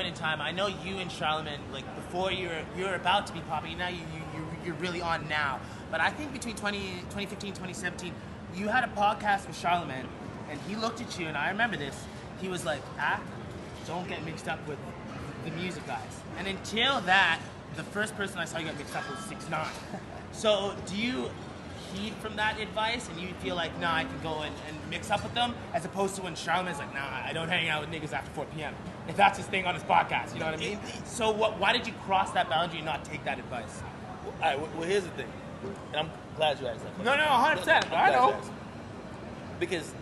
point in time, I know you and Charlamagne, like before you're about to be popping, now you're really on now. But I think between 2015, 2017, you had a podcast with Charlamagne, and he looked at you, and I remember this. He was like, don't get mixed up with the music guys. And until that, the first person I saw you get mixed up was 6ix9ine. So do you heed from that advice, and you feel like, nah, I can go and mix up with them, as opposed to when Charlamagne's like, nah, I don't hang out with niggas after 4 p.m. If that's his thing on his podcast, you know what I mean? So why did you cross that boundary and not take that advice? All right, well, here's the thing. And I'm glad you asked that question. No, 100%. I know. Because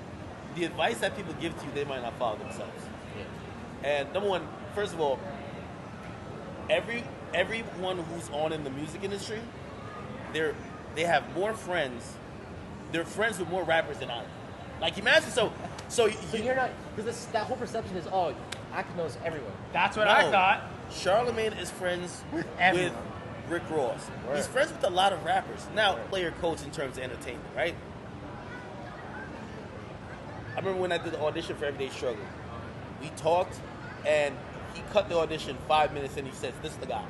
the advice that people give to you, they might not follow themselves. Yeah. And number one, first of all, everyone who's on in the music industry, they have more friends. They're friends with more rappers than I am. Like, imagine, so you're not, because that whole perception is, oh, Ak knows everyone. That's what I thought. Charlamagne is friends with Rick Ross. Word. He's friends with a lot of rappers. Now, player coach in terms of entertainment, right? I remember when I did the audition for Everyday Struggle. We talked, and he cut the audition 5 minutes, and he says, "This is the guy."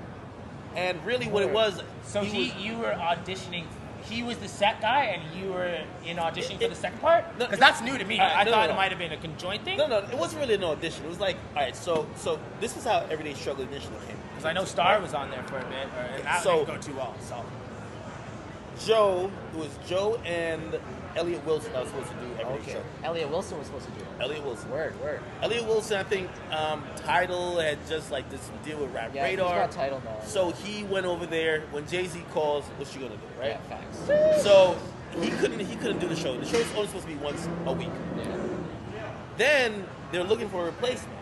And really, what it was, so you were auditioning. He was the set guy, and you were in auditioning for the second part? Because that's new to me. I thought it might have been a conjoint thing. No, it wasn't really an audition. It was like, all right, so this is how Everyday Struggle initially came. Because I know Star was on there for a bit, and that didn't go too well. So it was Joe and Elliot Wilson that was supposed to do Everyday Struggle. Elliot Wilson was supposed to do it. Elliot Wilson. Word. Elliot Wilson, I think, Tidal had just like this deal with Rap Radar. Yeah, he's got Tidal now. So he went over there. When Jay-Z calls, what's she gonna do, right? Yeah, facts. So he couldn't do the show. The show's only supposed to be once a week. Yeah. Then they're looking for a replacement,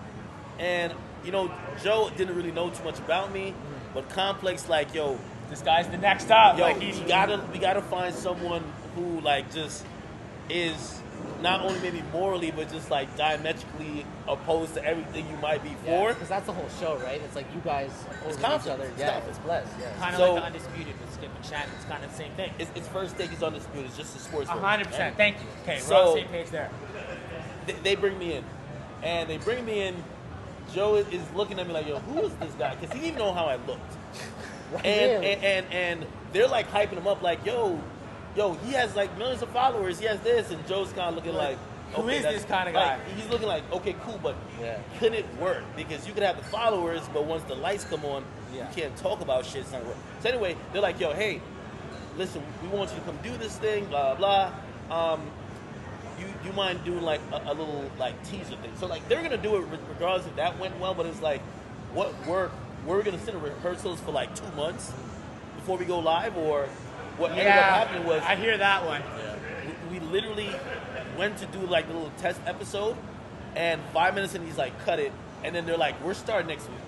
and Joe didn't really know too much about me, but Complex like, yo, this guy's the next up. Yo, like we gotta find someone who like just is not only maybe morally, but just like diametrically opposed to everything you might be for. Because that's the whole show, right? It's like you guys opposed to each other. It's blessed. Yeah. Kind of like the Undisputed with Skip and Shannon. It's kind of the same thing. It's first take is Undisputed. It's just a sports. 100%. Thank you. Okay, we're on the same page there. They bring me in, Joe is looking at me like, yo, who is this guy? Because he didn't even know how I looked. And they're like hyping him up like, yo, he has like millions of followers. He has this, and Joe's kind of looking like, who is this kind of guy? Like, he's looking like, okay, cool, but couldn't it work? Because you could have the followers, but once the lights come on, you can't talk about shit. It's not work. So anyway, they're like, yo, hey, listen, we want you to come do this thing, blah blah. You mind doing like a little like teaser thing? So like they're gonna do it regardless if that went well, but it's like, what work? We're gonna sit in rehearsals for like 2 months before we go live, or what ended up happening was I hear that one. We literally went to do like a little test episode, and 5 minutes in he's like, cut it, and then they're like, we're starting next week.